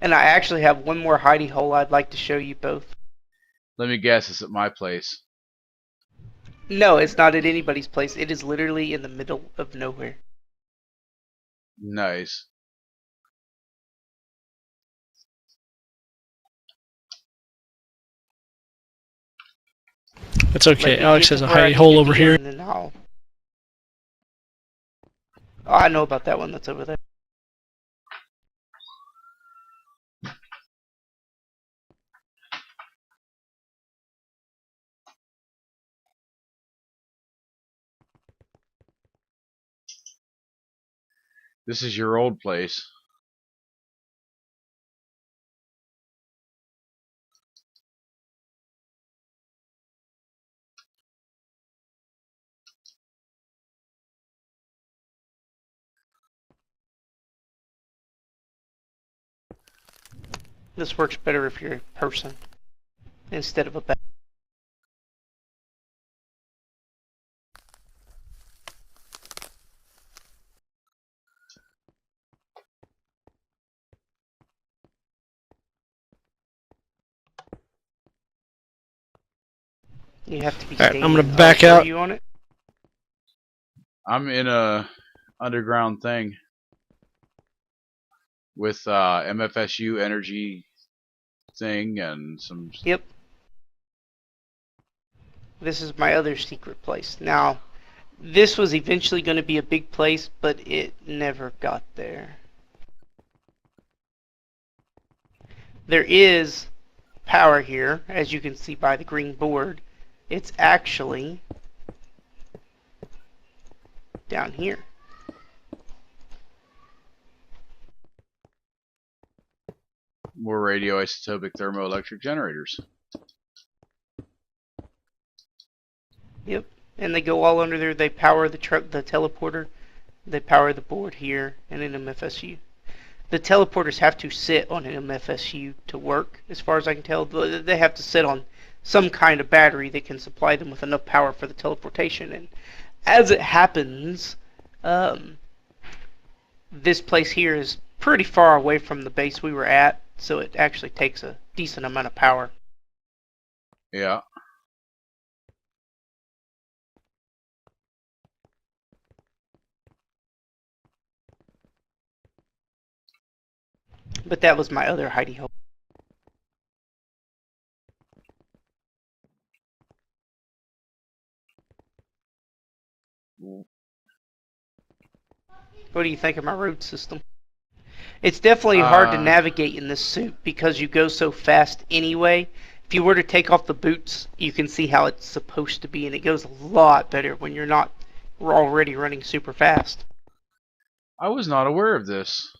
And I actually have one more hidey hole I'd like to show you both. Let me guess, it's at my place. No, it's not at anybody's place. It is literally in the middle of nowhere. Nice. It's okay. Like, Alex get has a where I hidey need hole to over be, here. and then I'll... Oh, I know about that one that's over there. This is your old place. This works better if you're a person instead of a bat. You have to be Alright, I'm standing gonna back up. out. Are you on it? I'm in a underground thing with MFSU energy thing and some. Yep. This is my other secret place. Now, this was eventually going to be a big place, but it never got there. There is power here, as you can see by the green board. It's actually down here. More radioisotopic thermoelectric generators. Yep. And they go all under there. They power the teleporter. They power the board here and an MFSU. The teleporters have to sit on an MFSU to work, as far as I can tell. They have to sit on some kind of battery that can supply them with enough power for the teleportation. And as it happens, this place here is pretty far away from the base we were at, so it actually takes a decent amount of power. Yeah. But that was my other hidey hole. What do you think of my road system? It's definitely hard to navigate in this suit because you go so fast anyway. If you were to take off the boots, you can see how it's supposed to be, and it goes a lot better when you're not already running super fast. I was not aware of this.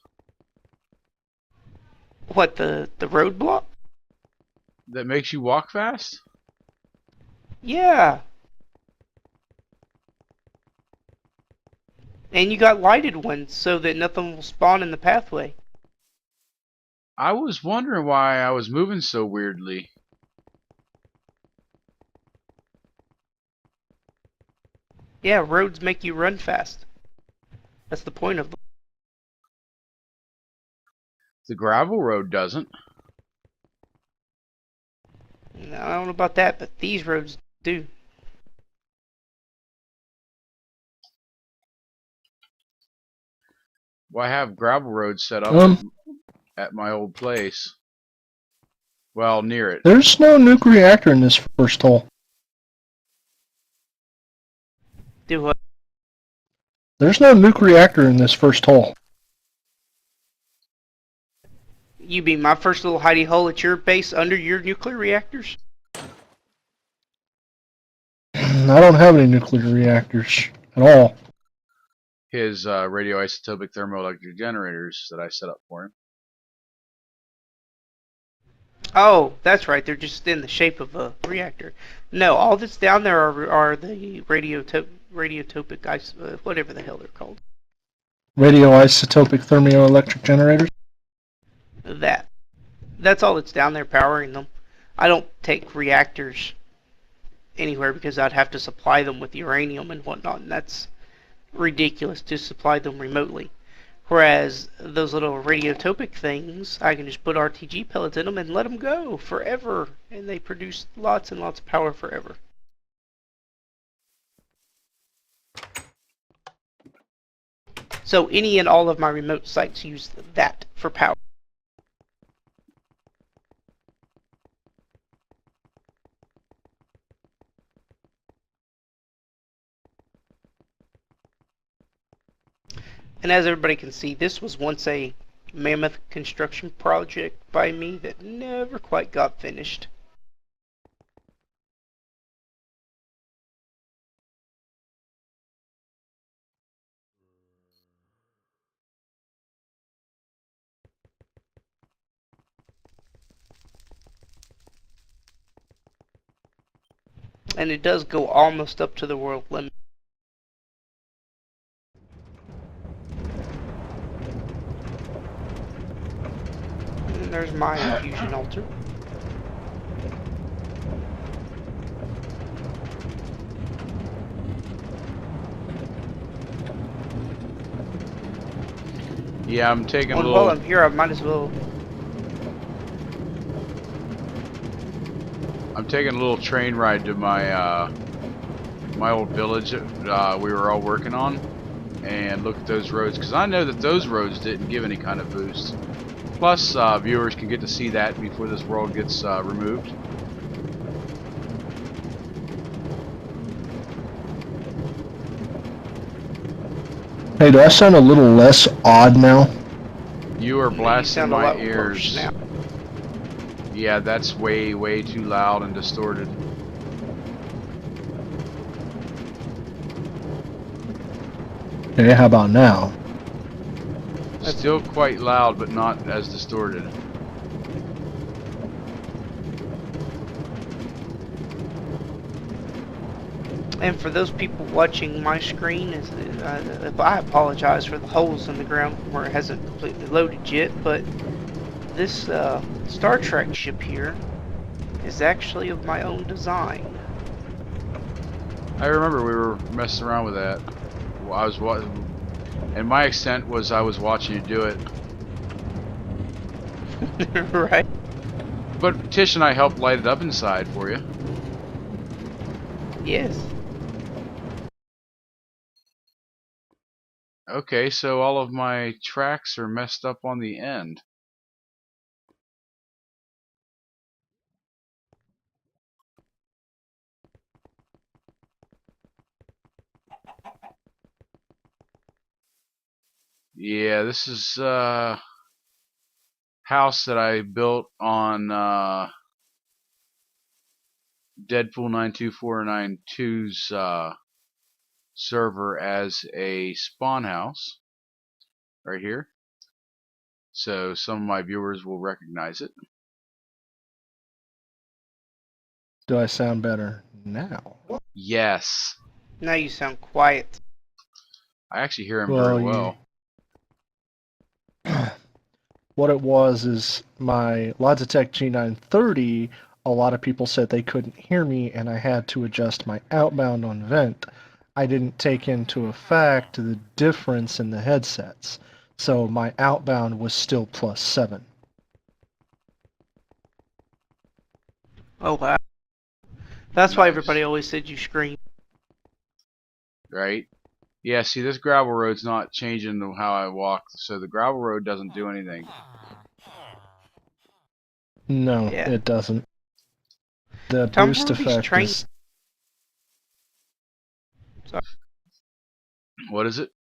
What, the roadblock? That makes you walk fast? Yeah. And you got lighted ones so that nothing will spawn in the pathway. I was wondering why I was moving so weirdly. Yeah, roads make you run fast. That's the point of them. The gravel road doesn't. I don't know about that, but these roads do. Well, I have gravel roads set up at my old place. Well, near it. There's no nuke reactor in this first hole. Do what? There's no nuke reactor in this first hole. You mean my first little hidey hole at your base under your nuclear reactors? I don't have any nuclear reactors at all. His radioisotopic thermoelectric generators that I set up for him. Oh, that's right. They're just in the shape of a reactor. No, all that's down there are the radiotopic whatever the hell they're called. Radioisotopic thermoelectric generators? That's all that's down there powering them. I don't take reactors anywhere because I'd have to supply them with uranium and whatnot, and that's ridiculous to supply them remotely. Whereas those little radiotopic things, I can just put RTG pellets in them and let them go forever, and they produce lots and lots of power forever. So any and all of my remote sites use that for power. And as everybody can see, this was once a mammoth construction project by me that never quite got finished. And it does go almost up to the world limit. And there's my fusion altar. Yeah, I'm taking a little. While I'm here, I might as well. I'm taking a little train ride to my my old village that we were all working on, and look at those roads, because I know that those roads didn't give any kind of boost. Plus, viewers can get to see that before this world gets removed. Hey, do I sound a little less odd now? You are You blasting sound a my lot worse ears. now. Yeah, that's way too loud and distorted. Hey, how about now? Still quite loud, but not as distorted. And for those people watching my screen, I apologize for the holes in the ground where it hasn't completely loaded yet, but this Star Trek ship here is actually of my own design. I remember we were messing around with that. Well, I was and my extent was I was watching you do it. Right? But Tish and I helped light it up inside for you. Yes. Okay, so all of my tracks are messed up on the end. Yeah, this is house that I built on Deadpool92492's server as a spawn house right here. So some of my viewers will recognize it. Do I sound better now? Yes. Now you sound quiet. I actually hear him Well, very well. What it was is my Logitech G930, a lot of people said they couldn't hear me and I had to adjust my outbound on vent. I didn't take into effect the difference in the headsets. So my outbound was still +7. Oh wow. That's why Nice. everybody always said you scream. Right? Yeah, see, this gravel road's not changing how I walk, so the gravel road doesn't do anything. No, Yeah. it doesn't. The Tom, boost where were these effect train? is... Sorry. What is it?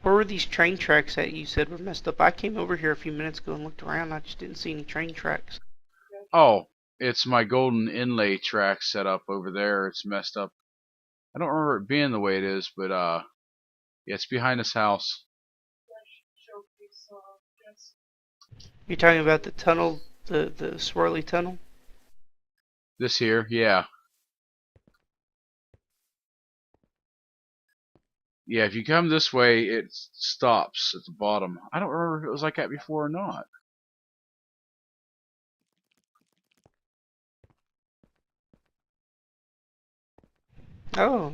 Where were these train tracks that you said were messed up? I came over here a few minutes ago and looked around. I just didn't see any train tracks. Oh, it's my golden inlay track set up over there. It's messed up. I don't remember it being the way it is, but yeah, it's behind this house. You're talking about the tunnel, the swirly tunnel? This here, yeah. Yeah, if you come this way, it stops at the bottom. I don't remember if it was like that before or not. Oh.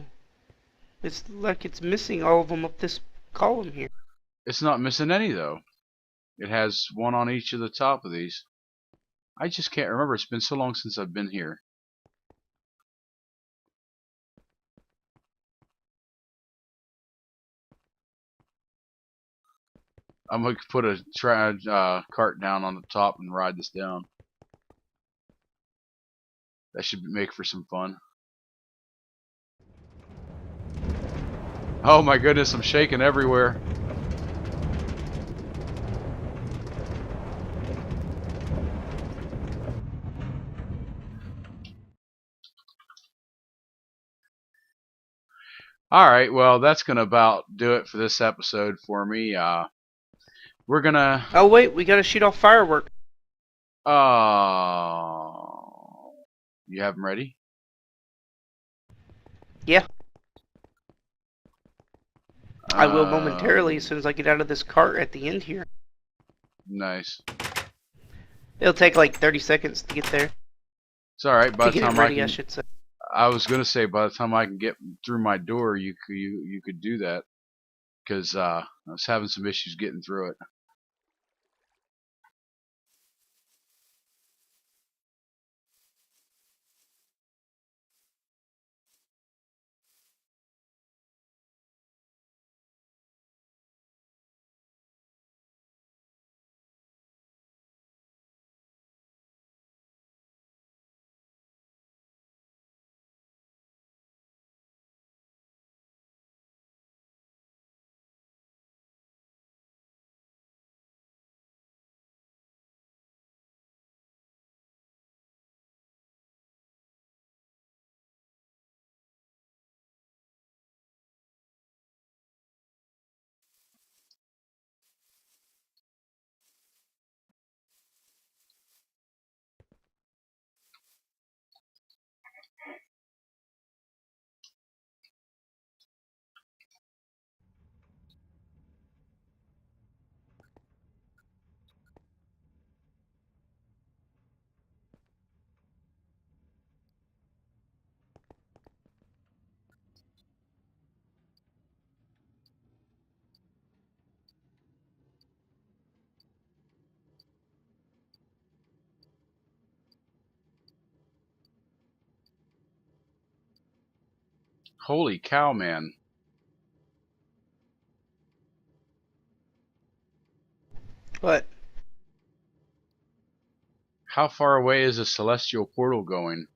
It's like it's missing all of them up this column here. It's not missing any, though. It has one on each of the top of these. I just can't remember. It's been so long since I've been here. I'm going to put a cart down on the top and ride this down. That should make for some fun. Oh my goodness, I'm shaking everywhere. Alright, well, that's going to about do it for this episode for me. We're going to... Oh wait, we gotta shoot off fireworks. You have them ready? Yeah. I will momentarily as soon as I get out of this cart at the end here. Nice. It'll take like 30 seconds to get there. It's alright, by To the get time it ready, I I can... should say. I was gonna say by the time I can get through my door, you could do that, because I was having some issues getting through it. Holy cow, man. What? How far away is the celestial portal going?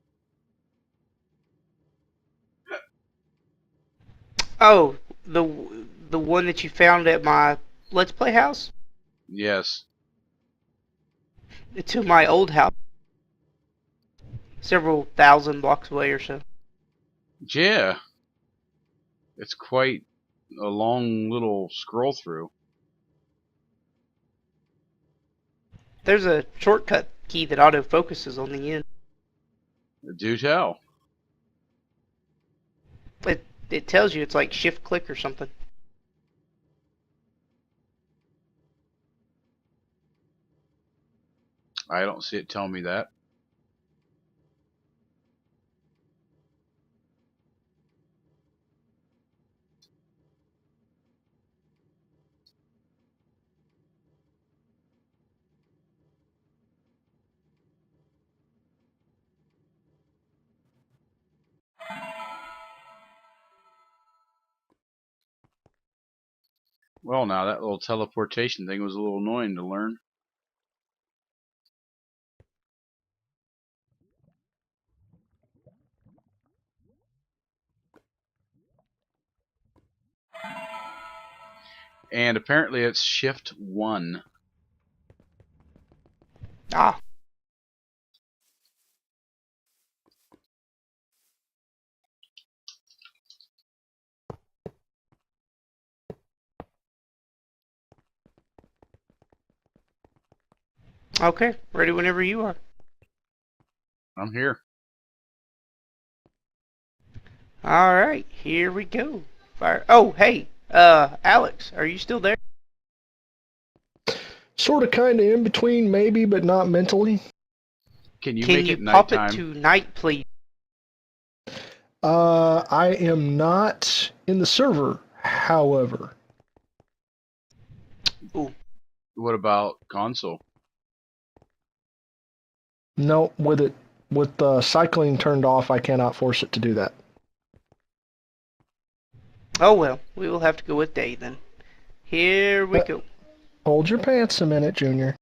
Oh, the the one that you found at my Let's Play house? Yes. To my old house. Several thousand blocks away or so. Yeah. It's quite a long little scroll through. There's a shortcut key that autofocuses on the end. Do tell. It tells you it's like shift click or something. I don't see it tell me that. Well, now that little teleportation thing was a little annoying to learn. And apparently it's shift 1. Ah. Okay, ready whenever you are. I'm here. Alright, here we go. Fire. Oh, hey, Alex, are you still there? Sort of, kind of in between, maybe, but not mentally. Can you Can make you it pop nighttime? it to night, please? I am not in the server, however. What about console? No, with the cycling turned off, I cannot force it to do that. Oh well, we will have to go with day then. Here we go. Hold your pants a minute, Junior.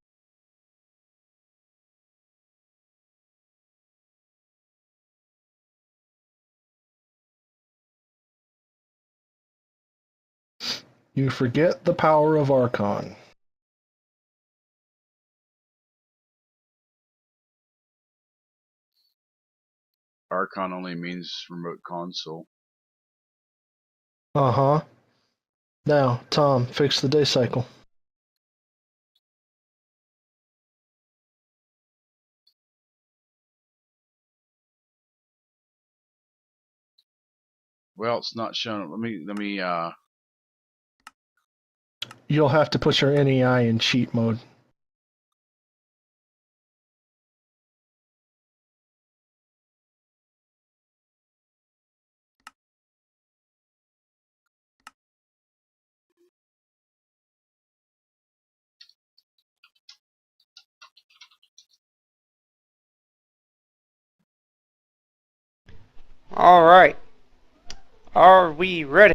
You forget the power of Archon. Archon only means remote console. Uh-huh. Now, Tom, fix the day cycle. Well, it's not showing. Let me You'll have to put your NEI in cheat mode. Alright. Are we ready?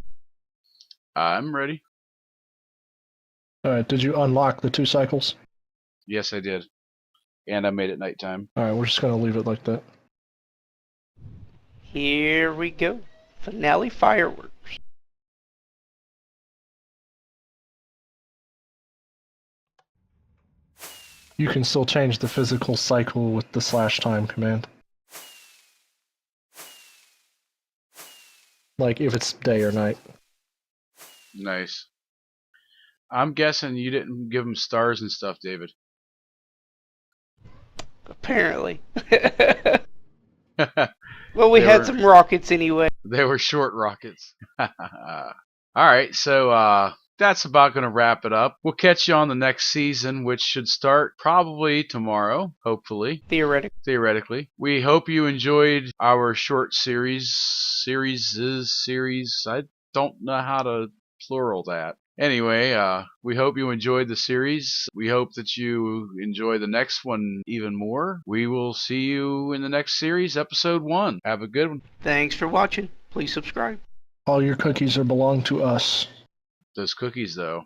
I'm ready. Alright, did you unlock the 2 cycles? Yes, I did. And I made it nighttime. Alright, we're just gonna leave it like that. Here we go. Finale fireworks. You can still change the physical cycle with the /time command. Like if it's day or night. Nice. I'm guessing you didn't give them stars and stuff, David. Apparently. Well, we They had were- some rockets anyway. They were short rockets. Alright, so that's about going to wrap it up. We'll catch you on the next season, which should start probably tomorrow, hopefully. Theoretically. We hope you enjoyed our short series. I don't know how to plural that. Anyway, we hope you enjoyed the series. We hope that you enjoy the next one even more. We will see you in the next series, episode 1. Have a good one. Thanks for watching. please subscribe. All your cookies are belong to us. Those cookies, though.